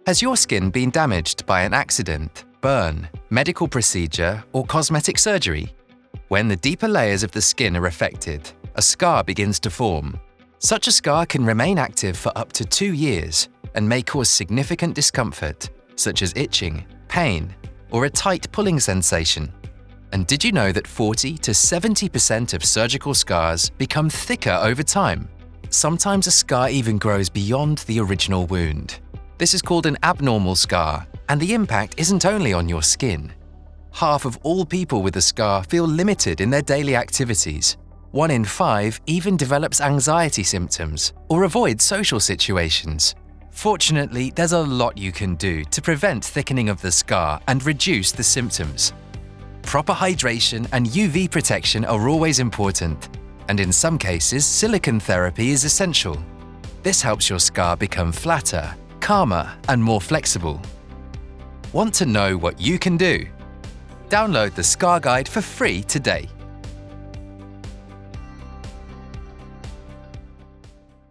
Has your skin been damaged by an accident, burn, medical procedure, or cosmetic surgery? When the deeper layers of the skin are affected, a scar begins to form. Such a scar can remain active for up to 2 years and may cause significant discomfort, such as itching, pain, or a tight pulling sensation. And did you know that 40 to 70% of surgical scars become thicker over time? Sometimes a scar even grows beyond the original wound. This is called an abnormal scar, and the impact isn't only on your skin. Half of all people with a scar feel limited in their daily activities. 1 in 5 even develops anxiety symptoms or avoids social situations. Fortunately, there's a lot you can do to prevent thickening of the scar and reduce the symptoms. Proper hydration and UV protection are always important, and in some cases, silicone therapy is essential. This helps your scar become flatter, calmer, and more flexible. Want to know what you can do? Download the Scar Guide for free today.